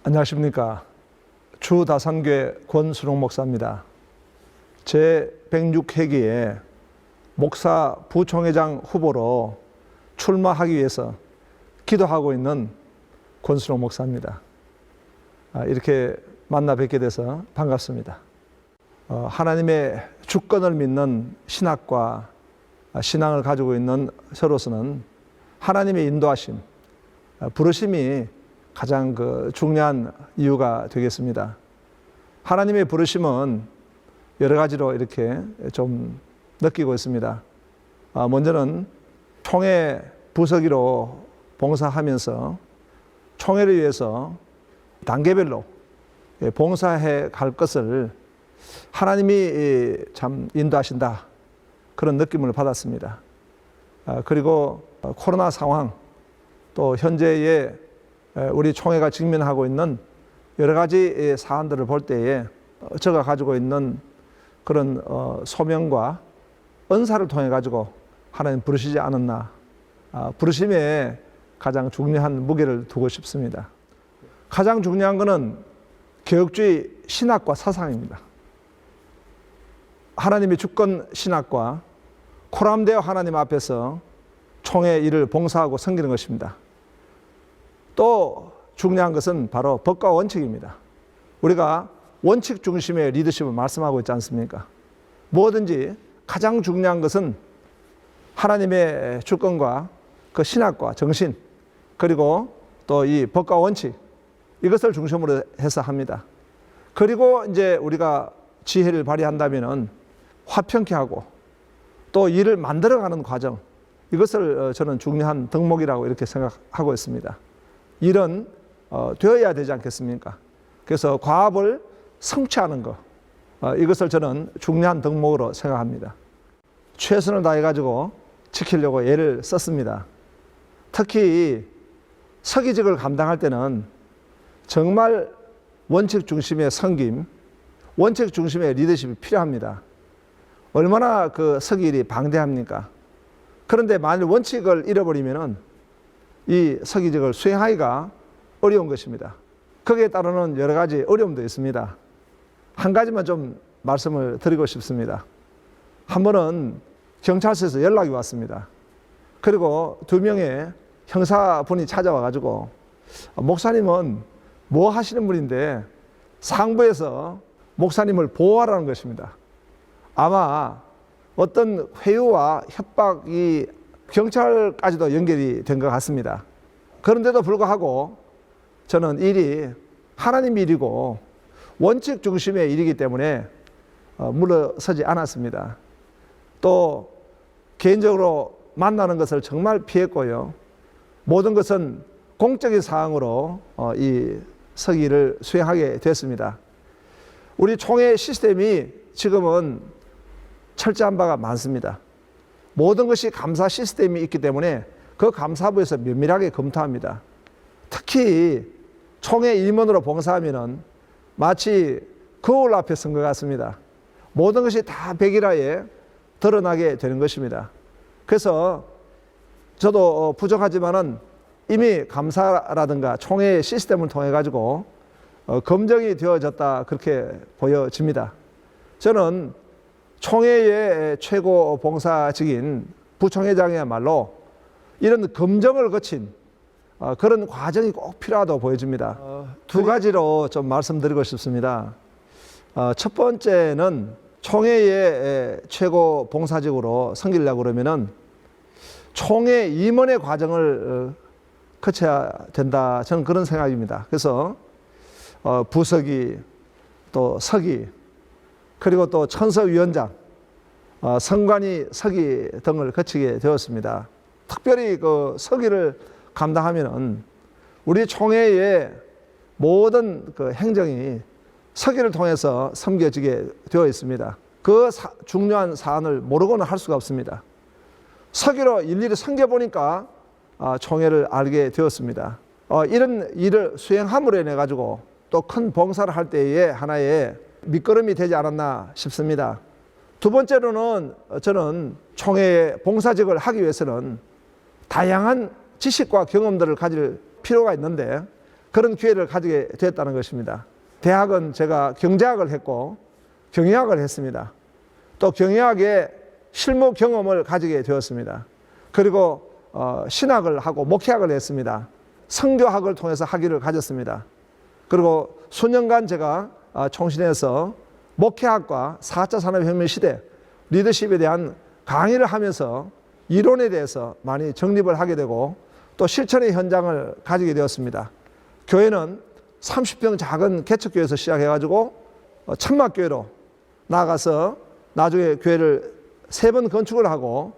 안녕하십니까. 주다산교회 권순홍 목사입니다. 제106회기에 목사 부총회장 후보로 출마하기 위해서 기도하고 있는 권순홍 목사입니다. 이렇게 만나 뵙게 돼서 반갑습니다. 하나님의 주권을 믿는 신학과 신앙을 가지고 있는 저로서는 하나님의 인도하심, 부르심이 가장 중요한 이유가 되겠습니다. 하나님의 부르심은 여러 가지로 이렇게 좀 느끼고 있습니다. 먼저는 총회 부서기로 봉사하면서 총회를 위해서 단계별로 봉사해 갈 것을 하나님이 참 인도하신다, 그런 느낌을 받았습니다. 그리고 코로나 상황, 또 현재의 우리 총회가 직면하고 있는 여러 가지 사안들을 볼 때에 제가 가지고 있는 그런 소명과 은사를 통해 가지고 하나님 부르시지 않았나, 부르심에 가장 중요한 무게를 두고 싶습니다. 가장 중요한 것은 개혁주의 신학과 사상입니다. 하나님의 주권 신학과 코람되어 하나님 앞에서 총회 일을 봉사하고 섬기는 것입니다. 또 중요한 것은 바로 법과 원칙입니다. 우리가 원칙 중심의 리더십을 말씀하고 있지 않습니까? 뭐든지 가장 중요한 것은 하나님의 주권과 그 신학과 정신, 그리고 또 이 법과 원칙, 이것을 중심으로 해서 합니다. 그리고 이제 우리가 지혜를 발휘한다면은 화평케 하고 또 일을 만들어가는 과정, 이것을 저는 중요한 덕목이라고 이렇게 생각하고 있습니다. 일은 되어야 되지 않겠습니까? 그래서 과업을 성취하는 것, 이것을 저는 중요한 덕목으로 생각합니다. 최선을 다해가지고 지키려고 애를 썼습니다. 특히 서기직을 감당할 때는 정말 원칙 중심의 섬김, 원칙 중심의 리더십이 필요합니다. 얼마나 그 서기일이 방대합니까? 그런데 만일 원칙을 잃어버리면은 이 서기직을 수행하기가 어려운 것입니다. 거기에 따르는 여러 가지 어려움도 있습니다. 한 가지만 좀 말씀을 드리고 싶습니다. 한 번은 경찰서에서 연락이 왔습니다. 그리고 2명의 형사분이 찾아와 가지고, 목사님은 뭐 하시는 분인데 상부에서 목사님을 보호하라는 것입니다. 아마 어떤 회유와 협박이 경찰까지도 연결이 된 것 같습니다. 그런데도 불구하고 저는 일이 하나님 일이고 원칙 중심의 일이기 때문에 물러서지 않았습니다. 또 개인적으로 만나는 것을 정말 피했고요. 모든 것은 공적인 사항으로 이 서기를 수행하게 됐습니다. 우리 총회 시스템이 지금은 철저한 바가 많습니다. 모든 것이 감사 시스템이 있기 때문에 그 감사부에서 면밀하게 검토합니다. 특히 총회 임원으로 봉사하면은 마치 거울 앞에 선 것 같습니다. 모든 것이 다 백일화에 드러나게 되는 것입니다. 그래서 저도 부족하지만은 이미 감사라든가 총회의 시스템을 통해 가지고 검증이 되어졌다, 그렇게 보여집니다. 저는 총회의 최고 봉사직인 부총회장이야말로 이런 검증을 거친 그런 과정이 꼭 필요하다고 보여집니다. 두 가지로 좀 말씀드리고 싶습니다. 첫 번째는 총회의 최고 봉사직으로 섬기려고 그러면은 총회 임원의 과정을 거쳐야 된다, 저는 그런 생각입니다. 그래서 부서기, 또 서기, 그리고 또 천서위원장, 선관위 서기 등을 거치게 되었습니다. 특별히 그 서기를 감당하면은 우리 총회의 모든 그 행정이 서기를 통해서 섬겨지게 되어 있습니다. 그 중요한 사안을 모르고는 할 수가 없습니다. 서기로 일일이 섬겨보니까 총회를 알게 되었습니다. 이런 일을 수행함으로 인해 가지고 또 큰 봉사를 할 때에 하나의 밑거름이 되지 않았나 싶습니다. 두 번째로는 저는 총회의 봉사직을 하기 위해서는 다양한 지식과 경험들을 가질 필요가 있는데 그런 기회를 가지게 됐다는 것입니다. 대학은 제가 경제학을 했고 경영학을 했습니다. 또 경영학의 실무 경험을 가지게 되었습니다. 그리고 신학을 하고 목회학을 했습니다. 선교학을 통해서 학위를 가졌습니다. 그리고 수년간 제가 총신에서 목회학과 4차 산업혁명 시대 리더십에 대한 강의를 하면서 이론에 대해서 많이 정립을 하게 되고 또 실천의 현장을 가지게 되었습니다. 교회는 30평 작은 개척교회에서 시작해가지고 천막교회로 나아가서 나중에 교회를 3번 건축을 하고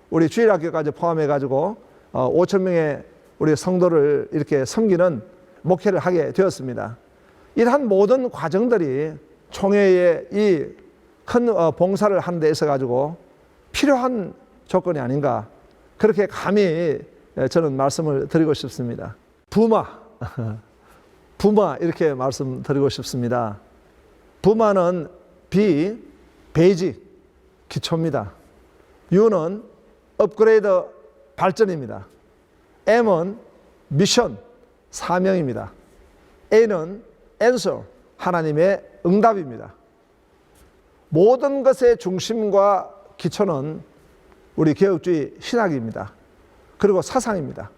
우리 주일학교까지 포함해가지고 5,000명의 우리 성도를 이렇게 섬기는 목회를 하게 되었습니다. 이러한 모든 과정들이 총회의 이 큰 봉사를 하는 데 있어가지고 필요한 조건이 아닌가, 그렇게 감히 저는 말씀을 드리고 싶습니다. 부마 이렇게 말씀드리고 싶습니다. 부마는 베이직, 기초입니다. U는 업그레이드, 발전입니다. M은 미션, 사명입니다. A는 answer, 하나님의 응답입니다. 모든 것의 중심과 기초는 우리 개혁주의 신학입니다. 그리고 사상입니다.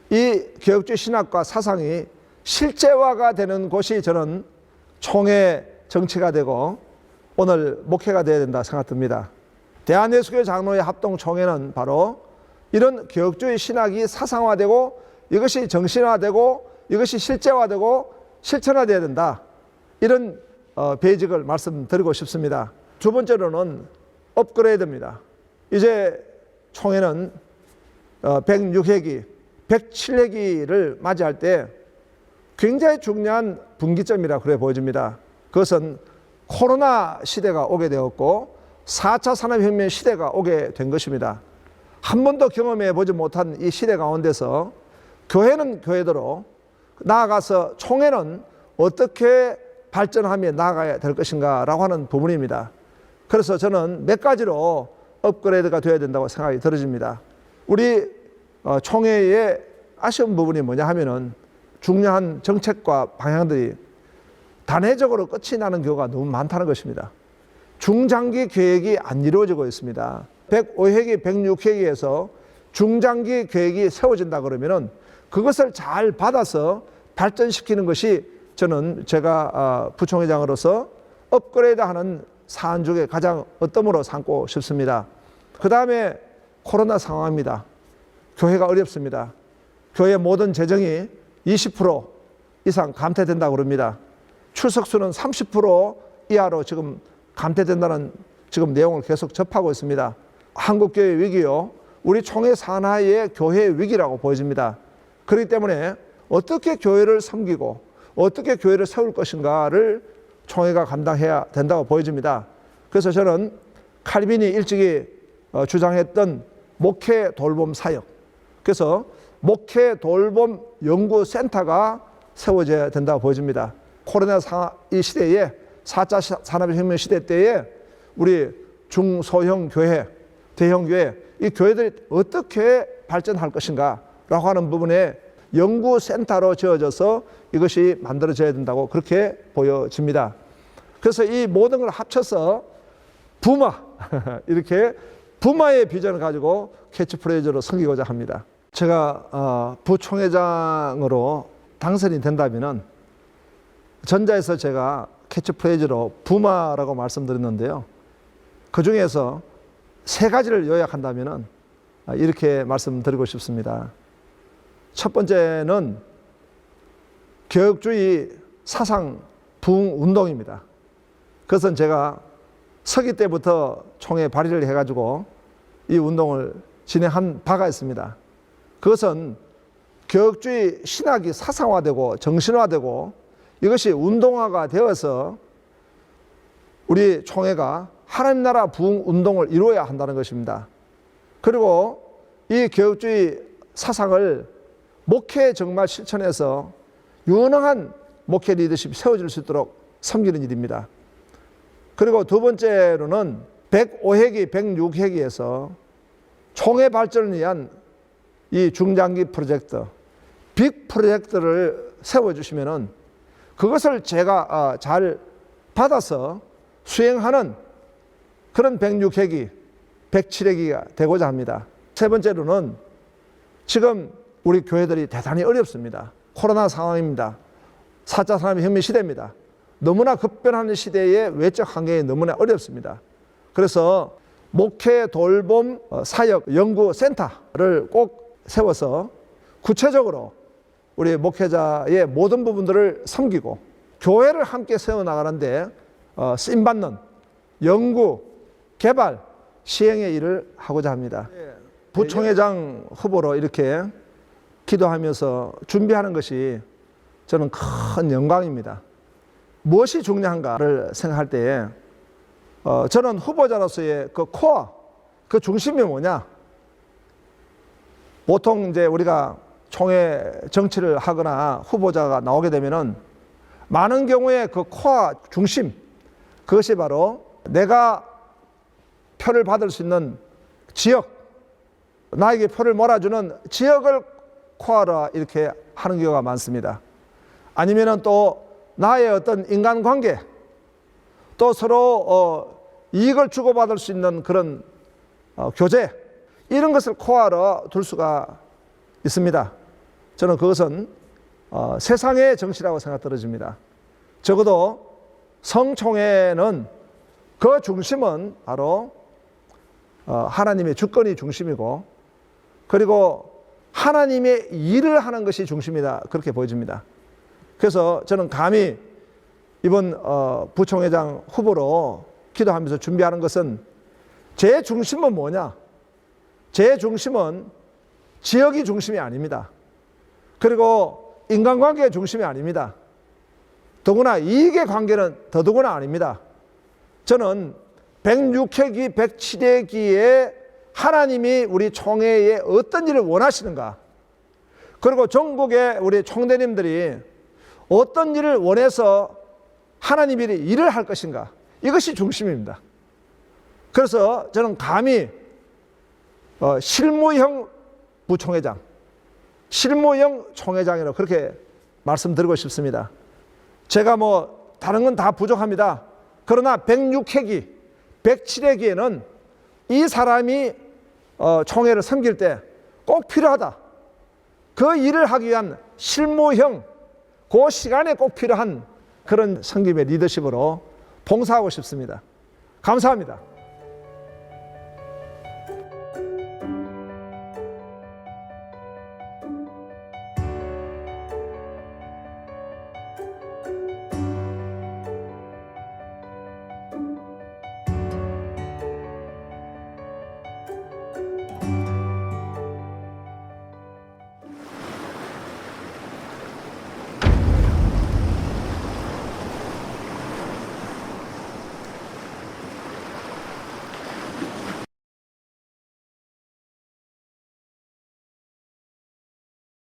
이 개혁주의 신학과 사상이 실제화가 되는 곳이 저는 총회 정치가 되고 오늘 목회가 되어야 된다 생각됩니다. 대한예수교회 장로회 합동총회는 바로 이런 개혁주의 신학이 사상화되고 이것이 정신화되고 이것이 실제화되고 실천화되어야 된다, 이런 베이직을 말씀드리고 싶습니다. 두 번째로는 업그레이드입니다. 이제 총회는 106회기, 107회기를 맞이할 때 굉장히 중요한 분기점이라 그래 보여집니다. 그것은 코로나 시대가 오게 되었고 4차 산업혁명 시대가 오게 된 것입니다. 한 번도 경험해 보지 못한 이 시대 가운데서 교회는 교회대로 나아가서 총회는 어떻게 발전하며 나아가야 될 것인가 라고 하는 부분입니다. 그래서 저는 몇 가지로 업그레이드가 되어야 된다고 생각이 들어집니다. 우리 총회의 아쉬운 부분이 뭐냐 하면은 중요한 정책과 방향들이 단회적으로 끝이 나는 경우가 너무 많다는 것입니다. 중장기 계획이 안 이루어지고 있습니다. 105회기, 106회기에서 중장기 계획이 세워진다 그러면은 그것을 잘 받아서 발전시키는 것이 저는 제가 부총회장으로서 업그레이드하는 사안 중에 가장 어떤 삼고 싶습니다. 그 다음에 코로나 상황입니다. 교회가 어렵습니다. 교회 모든 재정이 20% 이상 감퇴된다고 그럽니다. 출석수는 30% 이하로 지금 감퇴된다는 지금 내용을 계속 접하고 있습니다. 한국교회 위기요, 우리 총회 산하의 교회 위기라고 보여집니다. 그렇기 때문에 어떻게 교회를 섬기고 어떻게 교회를 세울 것인가를 총회가 감당해야 된다고 보여집니다. 그래서 저는 칼빈이 일찍이 주장했던 목회 돌봄 사역, 그래서 목회 돌봄 연구센터가 세워져야 된다고 보여집니다. 코로나 이 시대에 4차 산업혁명 시대 때에 우리 중소형 교회, 대형 교회, 이 교회들이 어떻게 발전할 것인가 라고 하는 부분에 연구센터로 지어져서 이것이 만들어져야 된다고 그렇게 보여집니다. 그래서 이 모든 걸 합쳐서 부마, 이렇게 부마의 비전을 가지고 캐치프레이즈로 섬기고자 합니다. 제가 부총회장으로 당선이 된다면은 전자에서 제가 캐치프레이즈로 부마라고 말씀드렸는데요. 그 중에서 3가지를 요약한다면은 이렇게 말씀드리고 싶습니다. 첫 번째는 개혁주의 사상 부흥 운동입니다. 그것은 제가 서기 때부터 총회 발의를 해가지고 이 운동을 진행한 바가 있습니다. 그것은 개혁주의 신학이 사상화되고 정신화되고 이것이 운동화가 되어서 우리 총회가 하나님 나라 부흥 운동을 이루어야 한다는 것입니다. 그리고 이 개혁주의 사상을 목회에 정말 실천해서 유능한 목회 리더십이 세워질 수 있도록 섬기는 일입니다. 그리고 두 번째로는 105회기, 106회기에서 총회 발전을 위한 이 중장기 프로젝트, 빅 프로젝트를 세워주시면은 그것을 제가 잘 받아서 수행하는 그런 106회기, 107회기가 되고자 합니다. 세 번째로는 지금 우리 교회들이 대단히 어렵습니다. 코로나 상황입니다. 4차 산업혁명 시대입니다. 너무나 급변하는 시대에 외적 환경이 너무나 어렵습니다. 그래서 목회 돌봄 사역 연구센터를 꼭 세워서 구체적으로 우리 목회자의 모든 부분들을 섬기고 교회를 함께 세워나가는데 쓰임받는 연구, 개발, 시행의 일을 하고자 합니다. 부총회장 후보로 이렇게 기도하면서 준비하는 것이 저는 큰 영광입니다. 무엇이 중요한가를 생각할 때에 저는 후보자로서의 그 코어, 그 중심이 뭐냐? 보통 이제 우리가 총회 정치를 하거나 후보자가 나오게 되면은 많은 경우에 그 코어 중심, 그것이 바로 내가 표를 받을 수 있는 지역, 나에게 표를 몰아주는 지역을 코어라 이렇게 하는 경우가 많습니다. 아니면은 또 나의 어떤 인간관계, 또 서로 이익을 주고받을 수 있는 그런 교제, 이런 것을 코어로 둘 수가 있습니다. 저는 그것은 세상의 정치라고 생각 떨어집니다. 적어도 성총회는 그 중심은 바로 하나님의 주권이 중심이고, 그리고 하나님의 일을 하는 것이 중심이다, 그렇게 보여집니다. 그래서 저는 감히 이번 부총회장 후보로 기도하면서 준비하는 것은 제 중심은 뭐냐? 제 중심은 지역이 중심이 아닙니다. 그리고 인간관계의 중심이 아닙니다. 더구나 이익의 관계는 더더구나 아닙니다. 저는 106회기, 107회기에 하나님이 우리 총회에 어떤 일을 원하시는가, 그리고 전국의 우리 총대님들이 어떤 일을 원해서 하나님이 일을 할 것인가, 이것이 중심입니다. 그래서 저는 감히 실무형 부총회장, 실무형 총회장이라고 그렇게 말씀드리고 싶습니다. 제가 뭐 다른 건 다 부족합니다. 그러나 106회기, 107회기에는 이 사람이 총회를 섬길 때 꼭 필요하다. 그 일을 하기 위한 실무형, 그 시간에 꼭 필요한 그런 섬김의 리더십으로 봉사하고 싶습니다. 감사합니다.